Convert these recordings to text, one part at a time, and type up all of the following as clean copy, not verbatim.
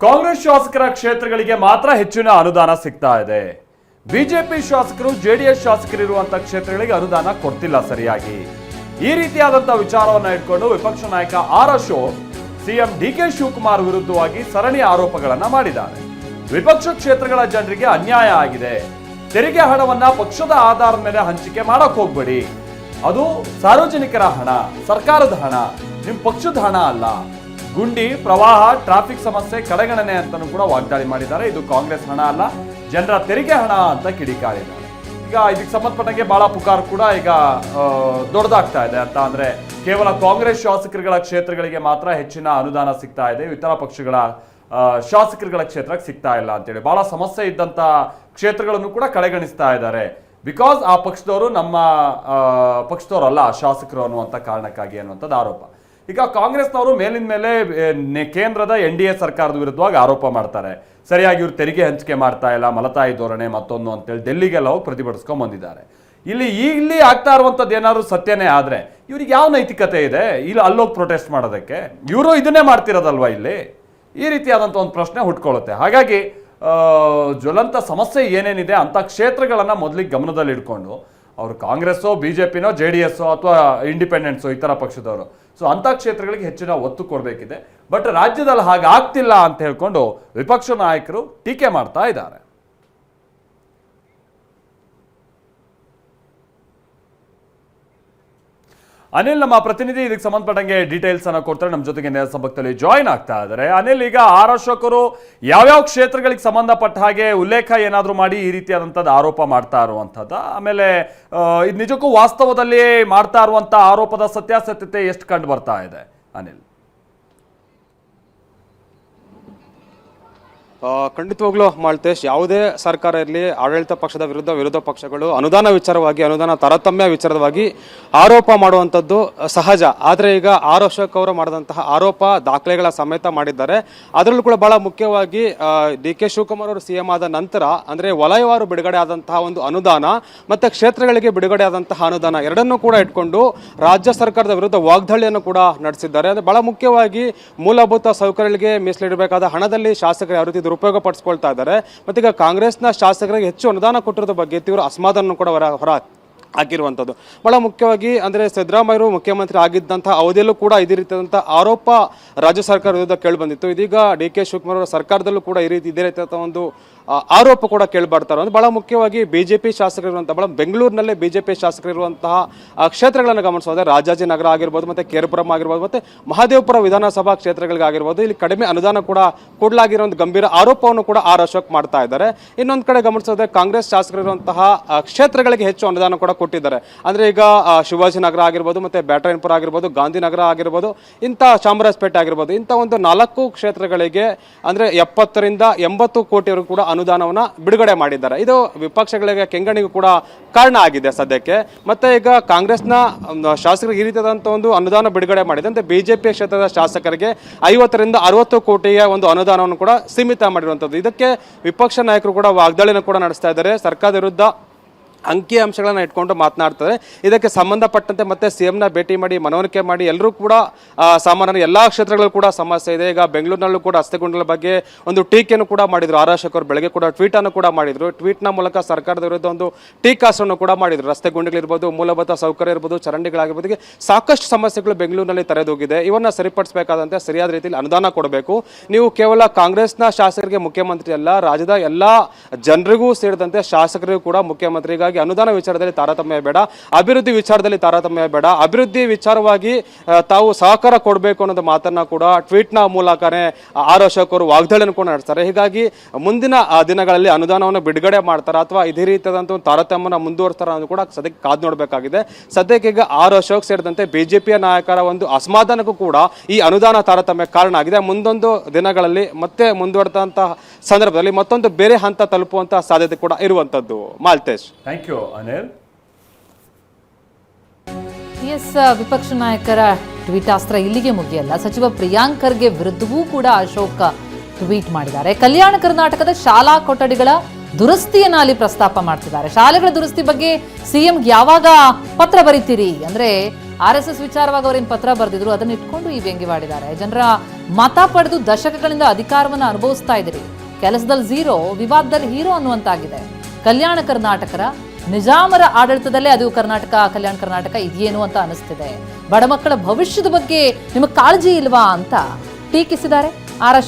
ಕಾಂಗ್ರೆಸ್ ಶಾಸಕರ ಕ್ಷೇತ್ರಗಳಿಗೆ ಮಾತ್ರ ಹೆಚ್ಚಿನ ಅನುದಾನ ಸಿಗ್ತಾ ಇದೆ. ಬಿಜೆಪಿ ಶಾಸಕರು ಜೆಡಿಎಸ್ ಶಾಸಕರಿರುವಂತಹ ಕ್ಷೇತ್ರಗಳಿಗೆ ಅನುದಾನ ಕೊಡ್ತಿಲ್ಲ ಸರಿಯಾಗಿ. ಈ ರೀತಿಯಾದಂತಹ ವಿಚಾರವನ್ನ ಇಟ್ಕೊಂಡು ವಿಪಕ್ಷ ನಾಯಕ R Ashok CM DK Shivakumar ವಿರುದ್ಧವಾಗಿ ಸರಣಿ ಆರೋಪಗಳನ್ನ ಮಾಡಿದ್ದಾರೆ. ವಿಪಕ್ಷ ಕ್ಷೇತ್ರಗಳ ಜನರಿಗೆ ಅನ್ಯಾಯ ಆಗಿದೆ. ತೆರಿಗೆ ಹಣವನ್ನ ಪಕ್ಷದ ಆಧಾರದ ಮೇಲೆ ಹಂಚಿಕೆ ಮಾಡಕ್ ಹೋಗ್ಬೇಡಿ. ಅದು ಸಾರ್ವಜನಿಕರ ಹಣ, ಸರ್ಕಾರದ ಹಣ, ನಿಮ್ ಪಕ್ಷದ ಹಣ ಅಲ್ಲ. ಗುಂಡಿ, ಪ್ರವಾಹ, ಟ್ರಾಫಿಕ್ ಸಮಸ್ಯೆ ಕಡೆಗಣನೆ ಅಂತಾನೂ ಕೂಡ ವಾಗ್ದಾಳಿ ಮಾಡಿದ್ದಾರೆ. ಇದು ಕಾಂಗ್ರೆಸ್ ಹಣ ಅಲ್ಲ, ಜನರ ತೆರಿಗೆ ಹಣ ಅಂತ ಕಿಡಿಕಾರಿದ್ದಾರೆ. ಈಗ ಇದಕ್ಕೆ ಸಂಬಂಧಪಟ್ಟಂಗೆ ಬಹಳ ಪುಕಾರ್ ಕೂಡ ಈಗ ದೊಡ್ಡದಾಗ್ತಾ ಇದೆ. ಅಂತ ಅಂದ್ರೆ ಕೇವಲ ಕಾಂಗ್ರೆಸ್ ಶಾಸಕರುಗಳ ಕ್ಷೇತ್ರಗಳಿಗೆ ಮಾತ್ರ ಹೆಚ್ಚಿನ ಅನುದಾನ ಸಿಗ್ತಾ ಇದೆ, ಇತರ ಪಕ್ಷಗಳ ಶಾಸಕರುಗಳ ಕ್ಷೇತ್ರಕ್ಕೆ ಸಿಗ್ತಾ ಇಲ್ಲ ಅಂತೇಳಿ ಬಹಳ ಸಮಸ್ಯೆ ಇದ್ದಂತ ಕ್ಷೇತ್ರಗಳನ್ನು ಕೂಡ ಕಡೆಗಣಿಸ್ತಾ ಇದ್ದಾರೆ. ಬಿಕಾಸ್ ಆ ಪಕ್ಷದವರು ನಮ್ಮ ಪಕ್ಷದವರಲ್ಲ ಶಾಸಕರು ಅನ್ನುವಂಥ ಕಾರಣಕ್ಕಾಗಿ ಅನ್ನುವಂಥದ್ದು ಆರೋಪ. ಈಗ ಕಾಂಗ್ರೆಸ್ನವರು ಮೇಲಿನ ಮೇಲೆ ಕೇಂದ್ರದ NDA ಸರ್ಕಾರದ ವಿರುದ್ಧವಾಗಿ ಆರೋಪ ಮಾಡ್ತಾರೆ. ಸರಿಯಾಗಿ ಇವ್ರು ತೆರಿಗೆ ಹಂಚಿಕೆ ಮಾಡ್ತಾ ಇಲ್ಲ, ಮಲತಾಯಿ ಧೋರಣೆ ಮತ್ತೊಂದು ಅಂತೇಳಿ ಡೆಲ್ಲಿಗೆಲ್ಲ ಹೋಗಿ ಪ್ರತಿಭಟಿಸ್ಕೊಂಡ್ ಬಂದಿದ್ದಾರೆ. ಇಲ್ಲಿ ಆಗ್ತಾ ಇರುವಂಥದ್ದು ಏನಾದ್ರು ಸತ್ಯನೇ ಆದ್ರೆ ಇವ್ರಿಗೆ ಯಾವ ನೈತಿಕತೆ ಇದೆ ಇಲ್ಲಿ ಅಲ್ಲೋಗಿ ಪ್ರೊಟೆಸ್ಟ್ ಮಾಡೋದಕ್ಕೆ? ಇವರು ಇದನ್ನೇ ಮಾಡ್ತಿರೋದಲ್ವಾ ಇಲ್ಲಿ? ಈ ರೀತಿಯಾದಂಥ ಒಂದು ಪ್ರಶ್ನೆ ಹುಟ್ಕೊಳ್ಳುತ್ತೆ. ಹಾಗಾಗಿ ಜ್ವಲಂತ ಸಮಸ್ಯೆ ಏನೇನಿದೆ ಅಂತ ಕ್ಷೇತ್ರಗಳನ್ನ ಮೊದಲಿಗೆ ಗಮನದಲ್ಲಿ ಇಟ್ಕೊಂಡು ಅವರು ಕಾಂಗ್ರೆಸ್ಸೋ, BJPನೋ, JDS ಅಥವಾ ಇಂಡಿಪೆಂಡೆನ್ಸೋ ಇತರ ಪಕ್ಷದವರು, ಸೊ ಅಂಥ ಕ್ಷೇತ್ರಗಳಿಗೆ ಹೆಚ್ಚಿನ ಒತ್ತು ಕೊಡಬೇಕಿದೆ. ಬಟ್ ರಾಜ್ಯದಲ್ಲಿ ಹಾಗೆ ಆಗ್ತಿಲ್ಲ ಅಂತ ಹೇಳ್ಕೊಂಡು ವಿಪಕ್ಷ ನಾಯಕರು ಟೀಕೆ ಮಾಡ್ತಾ ಇದ್ದಾರೆ. ಅನಿಲ್ ನಮ್ಮ ಪ್ರತಿನಿಧಿ ಇದಕ್ಕೆ ಸಂಬಂಧಪಟ್ಟಂಗೆ ಡೀಟೇಲ್ಸ್ ಅನ್ನ ಕೊಡ್ತಾರೆ. ನಮ್ಮ ಜೊತೆಗೆ ನೇರ ಸಂಪರ್ಕದಲ್ಲಿ ಜಾಯಿನ್ ಆಗ್ತಾ ಇದ್ದಾರೆ. ಅನಿಲ್, ಈಗ ಆರ್ ಅಶೋಕರು ಯಾವ್ಯಾವ ಕ್ಷೇತ್ರಗಳಿಗೆ ಸಂಬಂಧಪಟ್ಟ ಹಾಗೆ ಉಲ್ಲೇಖ ಏನಾದರೂ ಮಾಡಿ ಈ ರೀತಿಯಾದಂಥದ್ದು ಆರೋಪ ಮಾಡ್ತಾ ಇರುವಂಥದ್ದು, ಆಮೇಲೆ ಇದು ನಿಜಕ್ಕೂ ವಾಸ್ತವದಲ್ಲಿ ಮಾಡ್ತಾ ಇರುವಂಥ ಆರೋಪದ ಸತ್ಯಾಸತ್ಯತೆ ಎಷ್ಟು ಕಂಡು ಬರ್ತಾ ಇದೆ ಅನಿಲ್? ಖಂಡಿತವಾಗ್ಲೂ ಮಾಲ್ತೇಶ್, ಯಾವುದೇ ಸರ್ಕಾರ ಇರಲಿ, ಆಡಳಿತ ಪಕ್ಷದ ವಿರುದ್ಧ ವಿರೋಧ ಪಕ್ಷಗಳು ಅನುದಾನ ವಿಚಾರವಾಗಿ, ಅನುದಾನ ತಾರತಮ್ಯ ವಿಚಾರವಾಗಿ ಆರೋಪ ಮಾಡುವಂಥದ್ದು ಸಹಜ. ಆದರೆ ಈಗ ಆರ್ ಅಶೋಕ್ ಅವರು ಮಾಡಿದಂತಹ ಆರೋಪ ದಾಖಲೆಗಳ ಸಮೇತ ಮಾಡಿದ್ದಾರೆ. ಅದರಲ್ಲೂ ಕೂಡ ಬಹಳ ಮುಖ್ಯವಾಗಿ DK ಶಿವಕುಮಾರ್ ಅವರು CM ಆದ ನಂತರ ಅಂದರೆ ವಲಯವಾರು ಬಿಡುಗಡೆ ಆದಂತಹ ಒಂದು ಅನುದಾನ ಮತ್ತು ಕ್ಷೇತ್ರಗಳಿಗೆ ಬಿಡುಗಡೆ ಆದಂತಹ ಅನುದಾನ ಎರಡನ್ನೂ ಕೂಡ ಇಟ್ಕೊಂಡು ರಾಜ್ಯ ಸರ್ಕಾರದ ವಿರುದ್ಧ ವಾಗ್ದಾಳಿಯನ್ನು ಕೂಡ ನಡೆಸಿದ್ದಾರೆ. ಅಂದರೆ ಬಹಳ ಮುಖ್ಯವಾಗಿ ಮೂಲಭೂತ ಸೌಕರ್ಯಗಳಿಗೆ ಮೀಸಲಿಡಬೇಕಾದ ಹಣದಲ್ಲಿ ಶಾಸಕರು ಯಾವ ರೀತಿ ಉಪಯೋಗ ಪಡಿಸ್ಕೊಳ್ತಾ ಇದ್ದಾರೆ. ಮತ್ತೀಗ ಕಾಂಗ್ರೆಸ್ನ ಶಾಸಕರಿಗೆ ಹೆಚ್ಚು ಅನುದಾನ ಕೊಟ್ಟಿರೋದ್ರ ಬಗ್ಗೆ ತೀವ್ರ ಅಸಮಾಧಾನ ಕೂಡ ಹೊರ ಹಾಕಿರುವಂಥದ್ದು. ಬಹಳ ಮುಖ್ಯವಾಗಿ ಅಂದರೆ ಸಿದ್ದರಾಮಯ್ಯರು ಮುಖ್ಯಮಂತ್ರಿ ಆಗಿದ್ದಂಥ ಅವಧಿಯಲ್ಲೂ ಕೂಡ ಇದೇ ರೀತಿಯಾದಂಥ ಆರೋಪ ರಾಜ್ಯ ಸರ್ಕಾರ ವಿರುದ್ಧ ಕೇಳಿಬಂದಿತ್ತು. ಇದೀಗ DK ಶಿವಕುಮಾರ್ ಅವರ ಸರ್ಕಾರದಲ್ಲೂ ಕೂಡ ಇದೇ ರೀತಿಯಾದ ಒಂದು ಆರೋಪ ಕೂಡ ಕೇಳಿಬರ್ತಾರೆ. ಅಂದ್ರೆ ಬಹಳ ಮುಖ್ಯವಾಗಿ BJP ಶಾಸಕರಿರುವಂತಹ, ಬಹಳ ಬೆಂಗಳೂರಿನಲ್ಲೇ BJP ಶಾಸಕರಿರುವಂತಹ ಕ್ಷೇತ್ರಗಳನ್ನು ಗಮನಿಸೋದ್ರೆ ರಾಜಾಜಿನಗರ ಆಗಿರ್ಬೋದು, ಮತ್ತೆ ಕೇರ್ಪುರಂ ಆಗಿರ್ಬೋದು, ಮತ್ತೆ ಮಹದೇವಪುರ ವಿಧಾನಸಭಾ ಕ್ಷೇತ್ರಗಳಿಗಾಗಿರ್ಬೋದು, ಇಲ್ಲಿ ಕಡಿಮೆ ಅನುದಾನ ಕೂಡ ಕೊಡಲಾಗಿರೋ ಒಂದು ಗಂಭೀರ ಆರೋಪವನ್ನು ಕೂಡ ಆರ್ ಅಶೋಕ್ ಮಾಡ್ತಾ ಇದ್ದಾರೆ. ಇನ್ನೊಂದು ಕಡೆ ಗಮನಿಸೋದ್ರೆ ಕಾಂಗ್ರೆಸ್ ಶಾಸಕರಿರುವಂತಹ ಕ್ಷೇತ್ರಗಳಿಗೆ ಹೆಚ್ಚು ಅನುದಾನ ಕೂಡ ಕೊಟ್ಟಿದ್ದಾರೆ. ಅಂದ್ರೆ ಈಗ ಶಿವಾಜಿನಗರ ಆಗಿರ್ಬೋದು, ಮತ್ತೆ ಬ್ಯಾಟರಾಯನಪುರ ಆಗಿರ್ಬೋದು, ಗಾಂಧಿನಗರ ಆಗಿರ್ಬೋದು, ಇಂಥ ಚಾಮರಾಜಪೇಟೆ ಆಗಿರ್ಬೋದು, ಇಂಥ ಒಂದು 4 ಕ್ಷೇತ್ರಗಳಿಗೆ ಅಂದ್ರೆ 70 ರಿಂದ 80 ಕೋಟಿವರೆಗೂ ಕೂಡ ಅನುದಾನವನ್ನ ಬಿಡುಗಡೆ ಮಾಡಿದ್ದಾರೆ. ಇದು ವಿಪಕ್ಷಗಳಿಗೆ ಕೆಂಗಣಿಗೂ ಕೂಡ ಕಾರಣ ಆಗಿದೆ ಸದ್ಯಕ್ಕೆ. ಮತ್ತೆ ಈಗ ಕಾಂಗ್ರೆಸ್ನ ಶಾಸಕರಿಗೆ ಈ ರೀತಿಯಾದಂಥ ಒಂದು ಅನುದಾನ ಬಿಡುಗಡೆ ಮಾಡಿದೆ ಅಂತ BJP ಕ್ಷೇತ್ರದ ಶಾಸಕರಿಗೆ 50 ರಿಂದ 60 ಕೋಟಿಯ ಒಂದು ಅನುದಾನವನ್ನು ಕೂಡ ಸೀಮಿತ ಮಾಡಿರುವಂಥದ್ದು. ಇದಕ್ಕೆ ವಿಪಕ್ಷ ನಾಯಕರು ಕೂಡ ವಾಗ್ದಾಳಿನ ಕೂಡ ನಡೆಸ್ತಾ ಇದ್ದಾರೆ. ಸರ್ಕಾರದ ವಿರುದ್ಧ ಅಂಕಿ ಅಂಶಗಳನ್ನು ಇಟ್ಕೊಂಡು ಮಾತನಾಡ್ತಾರೆ. ಇದಕ್ಕೆ ಸಂಬಂಧಪಟ್ಟಂತೆ ಮತ್ತೆ CMನ ಭೇಟಿ ಮಾಡಿ ಮನವರಿಕೆ ಮಾಡಿ ಎಲ್ಲರೂ ಕೂಡ ಸಾಮಾನ್ಯ ಎಲ್ಲ ಕ್ಷೇತ್ರಗಳಲ್ಲೂ ಕೂಡ ಸಮಸ್ಯೆ ಇದೆ. ಈಗ ಬೆಂಗಳೂರಿನಲ್ಲೂ ಕೂಡ ರಸ್ತೆ ಗುಂಡಿಗಳ ಬಗ್ಗೆ ಒಂದು ಟೀಕೆಯನ್ನು ಕೂಡ ಮಾಡಿದ್ರು. ಆರ್ ಅಶೋಕ್ ಅವರು ಬೆಳಗ್ಗೆ ಕೂಡ ಟ್ವೀಟ್ ಅನ್ನು ಕೂಡ ಮಾಡಿದ್ರು. ಟ್ವೀಟ್ನ ಮೂಲಕ ಸರ್ಕಾರದ ವಿರುದ್ಧ ಒಂದು ಟೀಕಾಸ್ತ್ರವನ್ನು ಕೂಡ ಮಾಡಿದ್ರು. ರಸ್ತೆ ಗುಂಡಿಗಳಿರ್ಬೋದು, ಮೂಲಭೂತ ಸೌಕರ್ಯ ಇರ್ಬೋದು, ಚರಂಡಿಗಳಾಗಿರ್ಬೋದು, ಸಾಕಷ್ಟು ಸಮಸ್ಯೆಗಳು ಬೆಂಗಳೂರಿನಲ್ಲಿ ತಲೆದೂಗಿದೆ. ಇವನ್ನ ಸರಿಪಡಿಸಬೇಕಾದಂತೆ ಸರಿಯಾದ ರೀತಿಯಲ್ಲಿ ಅನುದಾನ ಕೊಡಬೇಕು. ನೀವು ಕೇವಲ ಕಾಂಗ್ರೆಸ್ನ ಶಾಸಕರಿಗೆ ಮುಖ್ಯಮಂತ್ರಿ ಅಲ್ಲ, ರಾಜ್ಯದ ಎಲ್ಲ ಜನರಿಗೂ ಸೇರಿದಂತೆ ಶಾಸಕರಿಗೂ ಕೂಡ ಮುಖ್ಯಮಂತ್ರಿಗಾಗಿ ಅನುದಾನ ವಿಚಾರದಲ್ಲಿ ತಾರತಮ್ಯ ಬೇಡ, ಅಭಿವೃದ್ಧಿ ವಿಚಾರದಲ್ಲಿ ತಾರತಮ್ಯ ಬೇಡ, ಅಭಿವೃದ್ಧಿ ವಿಚಾರವಾಗಿ ತಾವು ಸಹಕಾರ ಕೊಡಬೇಕು ಅನ್ನೋದು ಮಾತನ್ನ ಕೂಡ ಟ್ವೀಟ್ನ ಮೂಲಕನೇ ಆರ್ ಅಶೋಕ್ ಅವರು ವಾಗ್ದಾಳಿಯನ್ನು ಕೂಡ ನಡೆಸ್ತಾರೆ. ಹೀಗಾಗಿ ಮುಂದಿನ ದಿನಗಳಲ್ಲಿ ಅನುದಾನವನ್ನು ಬಿಡುಗಡೆ ಮಾಡ್ತಾರ ಅಥವಾ ಇದೇ ರೀತಿಯಾದಂಥ ಒಂದು ತಾರತಮ್ಯನ ಮುಂದುವರಿಸ್ತಾರ ಅನ್ನೋದು ಕೂಡ ಸದ್ಯಕ್ಕೆ ಕಾದು ನೋಡಬೇಕಾಗಿದೆ. ಸದ್ಯಕ್ಕೆ ಈಗ ಆರ್ ಅಶೋಕ್ ಸೇರಿದಂತೆ BJPಯ ನಾಯಕರ ಒಂದು ಅಸಮಾಧಾನಕ್ಕೂ ಕೂಡ ಈ ಅನುದಾನ ತಾರತಮ್ಯ ಕಾರಣ ಆಗಿದೆ. ಮುಂದೊಂದು ದಿನಗಳಲ್ಲಿ ಮತ್ತೆ ಮುಂದುವರೆದಂತಹ ಸಂದರ್ಭದಲ್ಲಿ ಮತ್ತೊಂದು ಬೇರೆ ಹಂತ ತಲುಪುವಂತಹ ಸಾಧ್ಯತೆ ಕೂಡ ಇರುವಂತದ್ದು. Malatesh, thank you Anil. ವಿಪಕ್ಷ ನಾಯಕರ ಟ್ವೀಟ್ ಅಸ್ತ್ರ ಇಲ್ಲಿಗೆ ಮುಗಿಯಲ್ಲ. ಸಚಿವ ಪ್ರಿಯಾಂಕ್ ಖರ್ಗೆ ವಿರುದ್ಧವೂ ಕೂಡ ಅಶೋಕ್ ಟ್ವೀಟ್ ಮಾಡಿದ್ದಾರೆ. ಕಲ್ಯಾಣ ಕರ್ನಾಟಕದ ಶಾಲಾ ಕೊಠಡಿಗಳ ದುರಸ್ತಿಯನ್ನ ಅಲ್ಲಿ ಪ್ರಸ್ತಾಪ ಮಾಡ್ತಿದ್ದಾರೆ. ಶಾಲೆಗಳ ದುರಸ್ತಿ ಬಗ್ಗೆ CM ಯಾವಾಗ ಪತ್ರ ಬರೀತೀರಿ ಅಂದ್ರೆ RSS ವಿಚಾರವಾಗಿ ಅವರೇನು ಪತ್ರ ಬರೆದಿದ್ರು ಅದನ್ನ ಇಟ್ಕೊಂಡು ಈ ವ್ಯಂಗ್ಯವಾಡಿದ್ದಾರೆ. ಜನರ ಮತ ಪಡೆದು ದಶಕಗಳಿಂದ ಅಧಿಕಾರವನ್ನು ಅನುಭವಿಸ್ತಾ ಇದ್ದೀರಿ, ಕೆಲಸದಲ್ಲಿ ಝೀರೋ, ವಿವಾದದಲ್ಲಿ ಹೀರೋ ಅನ್ನುವಂತಾಗಿದೆ. ಕಲ್ಯಾಣ ಕರ್ನಾಟಕರ ನಿಜಾಮರ ಆಡಳಿತದಲ್ಲೇ ಅದು ಕಲ್ಯಾಣ ಕರ್ನಾಟಕ ಇದೆಯೇನು ಅಂತ ಅನಿಸ್ತಿದೆ. ಬಡ ಮಕ್ಕಳ ಭವಿಷ್ಯದ ಬಗ್ಗೆ ನಿಮಗೆ ಕಾಳಜಿ ಇಲ್ವಾ ಅಂತ ಟೀಕಿಸಿದ್ದಾರೆ ಆರ್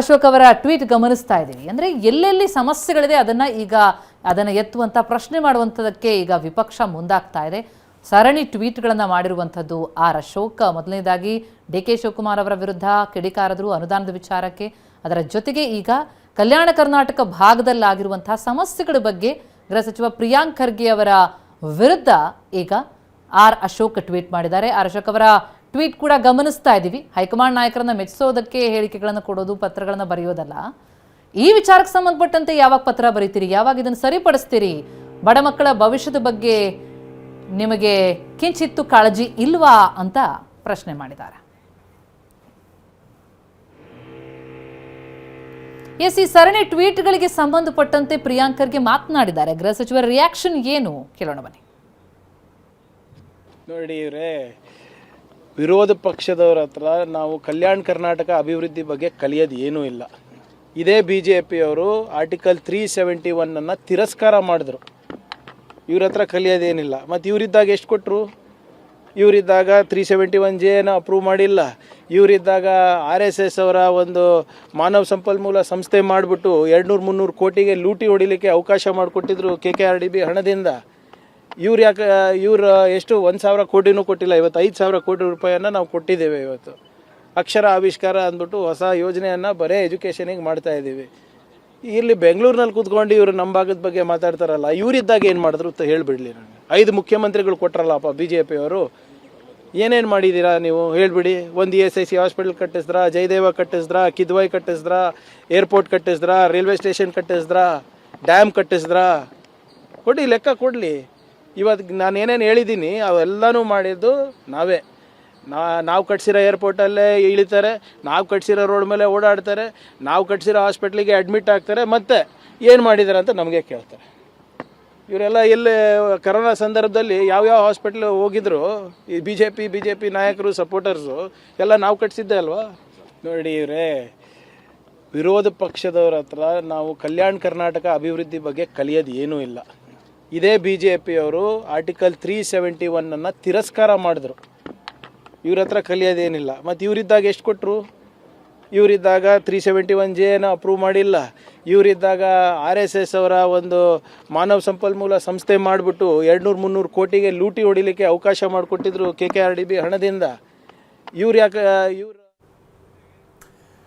ಅಶೋಕ್ ಅವರ ಟ್ವೀಟ್ ಗಮನಿಸ್ತಾ ಇದ್ದೀವಿ. ಅಂದ್ರೆ ಎಲ್ಲೆಲ್ಲಿ ಸಮಸ್ಯೆಗಳಿದೆ ಅದನ್ನ ಎತ್ತುವಂತ ಪ್ರಶ್ನೆ ಮಾಡುವಂಥದ್ದಕ್ಕೆ ಈಗ ವಿಪಕ್ಷ ಮುಂದಾಗ್ತಾ ಇದೆ. ಸರಣಿ ಟ್ವೀಟ್ಗಳನ್ನ ಮಾಡಿರುವಂಥದ್ದು ಆರ್ ಅಶೋಕ್. ಮೊದಲನೇದಾಗಿ DK ಶಿವಕುಮಾರ್ ಅವರ ವಿರುದ್ಧ ಕಿಡಿಕಾರದರು ಅನುದಾನದ ವಿಚಾರಕ್ಕೆ, ಅದರ ಜೊತೆಗೆ ಈಗ ಕಲ್ಯಾಣ ಕರ್ನಾಟಕ ಭಾಗದಲ್ಲಾಗಿರುವಂತಹ ಸಮಸ್ಯೆಗಳ ಬಗ್ಗೆ ಗೃಹ ಸಚಿವ ಪ್ರಿಯಾಂಕ್ ಖರ್ಗೆ ಅವರ ವಿರುದ್ಧ ಈಗ ಆರ್ ಅಶೋಕ್ ಟ್ವೀಟ್ ಮಾಡಿದ್ದಾರೆ. ಆರ್ ಅಶೋಕ್ ಅವರ ಟ್ವೀಟ್ ಕೂಡ ಗಮನಿಸ್ತಾ ಇದ್ದೀವಿ. ಹೈಕಮಾಂಡ್ ನಾಯಕರನ್ನ ಮೆಚ್ಚಿಸೋದಕ್ಕೆ ಹೇಳಿಕೆಗಳನ್ನು ಕೊಡೋದು, ಪತ್ರಗಳನ್ನು ಬರೆಯೋದಲ್ಲ. ಈ ವಿಚಾರಕ್ಕೆ ಸಂಬಂಧಪಟ್ಟಂತೆ ಯಾವಾಗ ಪತ್ರ ಬರೀತೀರಿ, ಯಾವಾಗ ಇದನ್ನು ಸರಿಪಡಿಸ್ತೀರಿ, ಬಡ ಮಕ್ಕಳ ಭವಿಷ್ಯದ ಬಗ್ಗೆ ನಿಮಗೆ ಕಿಂಚಿತ್ತು ಕಾಳಜಿ ಇಲ್ವಾ ಅಂತ ಪ್ರಶ್ನೆ ಮಾಡಿದ್ದಾರೆ. ಎಸ್, ಈ ಸರಣಿ ಟ್ವೀಟ್ಗಳಿಗೆ ಸಂಬಂಧಪಟ್ಟಂತೆ ಪ್ರಿಯಾಂಕ್ ಖರ್ಗೆ ಮಾತನಾಡಿದ್ದಾರೆ. ಗೃಹ ಸಚಿವರ ರಿಯಾಕ್ಷನ್ ಏನು ಕೇಳೋಣ ಬನ್ನಿ. ನೋಡಿ ಇವರೇ, ವಿರೋಧ ಪಕ್ಷದವ್ರ ಹತ್ರ ನಾವು ಕಲ್ಯಾಣ ಕರ್ನಾಟಕ ಅಭಿವೃದ್ಧಿ ಬಗ್ಗೆ ಕಲಿಯೋದು ಏನೂ ಇಲ್ಲ. ಇದೇ BJPಯವರು ಆರ್ಟಿಕಲ್ 371 ತಿರಸ್ಕಾರ ಮಾಡಿದ್ರು. ಇವ್ರ ಹತ್ರ ಕಲಿಯೋದೇನಿಲ್ಲ. ಮತ್ತು ಇವರಿದ್ದಾಗ ಎಷ್ಟು ಕೊಟ್ಟರು? ಇವರಿದ್ದಾಗ 371Jನ ಅಪ್ರೂವ್ ಮಾಡಿಲ್ಲ. ಇವರಿದ್ದಾಗ RSS ಅವರ ಒಂದು ಮಾನವ ಸಂಪನ್ಮೂಲ ಸಂಸ್ಥೆ ಮಾಡಿಬಿಟ್ಟು 200-300 ಕೋಟಿಗೆ ಲೂಟಿ ಹೊಡಿಲಿಕ್ಕೆ ಅವಕಾಶ ಮಾಡಿಕೊಟ್ಟಿದ್ರು KKRDB ಹಣದಿಂದ. ಇವ್ರು ಎಷ್ಟು 1,000 ಕೋಟಿನೂ ಕೊಟ್ಟಿಲ್ಲ. ಇವತ್ತು 5,000 ಕೋಟಿ ರೂಪಾಯಿಯನ್ನು ನಾವು ಕೊಟ್ಟಿದ್ದೇವೆ. ಇವತ್ತು ಅಕ್ಷರ ಆವಿಷ್ಕಾರ ಅಂದ್ಬಿಟ್ಟು ಹೊಸ ಯೋಜನೆಯನ್ನು ಬರೀ ಎಜುಕೇಷನಿಗೆ ಮಾಡ್ತಾ ಇದ್ದೀವಿ. ಇಲ್ಲಿ ಬೆಂಗಳೂರಿನಲ್ಲಿ ಕೂತ್ಕೊಂಡು ಇವರು ನಮ್ಮ ಭಾಗದ ಬಗ್ಗೆ ಮಾತಾಡ್ತಾರಲ್ಲ, ಇವರಿದ್ದಾಗ ಏನು ಮಾಡಿದ್ರು ಅಂತ ಹೇಳಿಬಿಡ್ಲಿ. ನನಗೆ 5 ಮುಖ್ಯಮಂತ್ರಿಗಳು ಕೊಟ್ಟರಲ್ಲಪ್ಪ BJPಯವರು. ಏನೇನು ಮಾಡಿದ್ದೀರಾ ನೀವು ಹೇಳಿಬಿಡಿ. ಒಂದು ESIC ಹಾಸ್ಪಿಟಲ್ ಕಟ್ಟಿಸಿದ್ರಾ, ಜಯದೇವ ಕಟ್ಟಿಸಿದ್ರಾ, ಕಿದ್ವಾಯ್ ಕಟ್ಟಿಸಿದ್ರಾ, ಏರ್ಪೋರ್ಟ್ ಕಟ್ಟಿಸಿದ್ರಾ, ರೈಲ್ವೆ ಸ್ಟೇಷನ್ ಕಟ್ಟಿಸಿದ್ರಾ, ಡ್ಯಾಮ್ ಕಟ್ಟಿಸಿದ್ರಾ? ಕೊಡಿ, ಲೆಕ್ಕ ಕೊಡಲಿ. ಇವತ್ತು ನಾನು ಏನೇನು ಹೇಳಿದ್ದೀನಿ ಅವೆಲ್ಲನೂ ಮಾಡಿದ್ದು ನಾವೇ. ನಾವು ಕಟ್ಸಿರೋ ಏರ್ಪೋರ್ಟಲ್ಲೇ ಇಳಿತಾರೆ, ನಾವು ಕಟ್ಸಿರೋ ರೋಡ್ ಮೇಲೆ ಓಡಾಡ್ತಾರೆ, ನಾವು ಕಟ್ಸಿರೋ ಹಾಸ್ಪಿಟ್ಲಿಗೆ ಅಡ್ಮಿಟ್ ಆಗ್ತಾರೆ, ಮತ್ತು ಏನು ಮಾಡಿದ್ದಾರೆ ಅಂತ ನಮಗೆ ಕೇಳ್ತಾರೆ. ಇವರೆಲ್ಲ ಎಲ್ಲಿ ಕರೋನಾ ಸಂದರ್ಭದಲ್ಲಿ ಯಾವ್ಯಾವ ಹಾಸ್ಪಿಟ್ಲ್ ಹೋಗಿದ್ರು ಈ BJP ನಾಯಕರು, ಸಪೋರ್ಟರ್ಸು ಎಲ್ಲ ನಾವು ಕಟ್ಸಿದ್ದೆ ಅಲ್ವಾ? ನೋಡಿ ಇವರೇ, ವಿರೋಧ ಪಕ್ಷದವ್ರ ಹತ್ರ ನಾವು ಕಲ್ಯಾಣ ಕರ್ನಾಟಕ ಅಭಿವೃದ್ಧಿ ಬಗ್ಗೆ ಕಲಿಯೋದು ಏನೂ ಇಲ್ಲ. ಇದೇ BJPಯವರು ಆರ್ಟಿಕಲ್ 371 ತಿರಸ್ಕಾರ ಮಾಡಿದ್ರು. ಇವ್ರ ಹತ್ರ ಕಲಿಯೋದೇನಿಲ್ಲ. ಮತ್ತು ಇವರಿದ್ದಾಗ ಎಷ್ಟು ಕೊಟ್ಟರು? ಇವರಿದ್ದಾಗ 371Jನ ಅಪ್ರೂವ್ ಮಾಡಿಲ್ಲ. ಇವರಿದ್ದಾಗ RSS ಅವರ ಒಂದು ಮಾನವ ಸಂಪನ್ಮೂಲ ಸಂಸ್ಥೆ ಮಾಡಿಬಿಟ್ಟು 200-300 ಕೋಟಿಗೆ ಲೂಟಿ ಹೊಡಿಲಿಕ್ಕೆ ಅವಕಾಶ ಮಾಡಿಕೊಟ್ಟಿದ್ರು KKRDB ಹಣದಿಂದ. ಇವ್ರು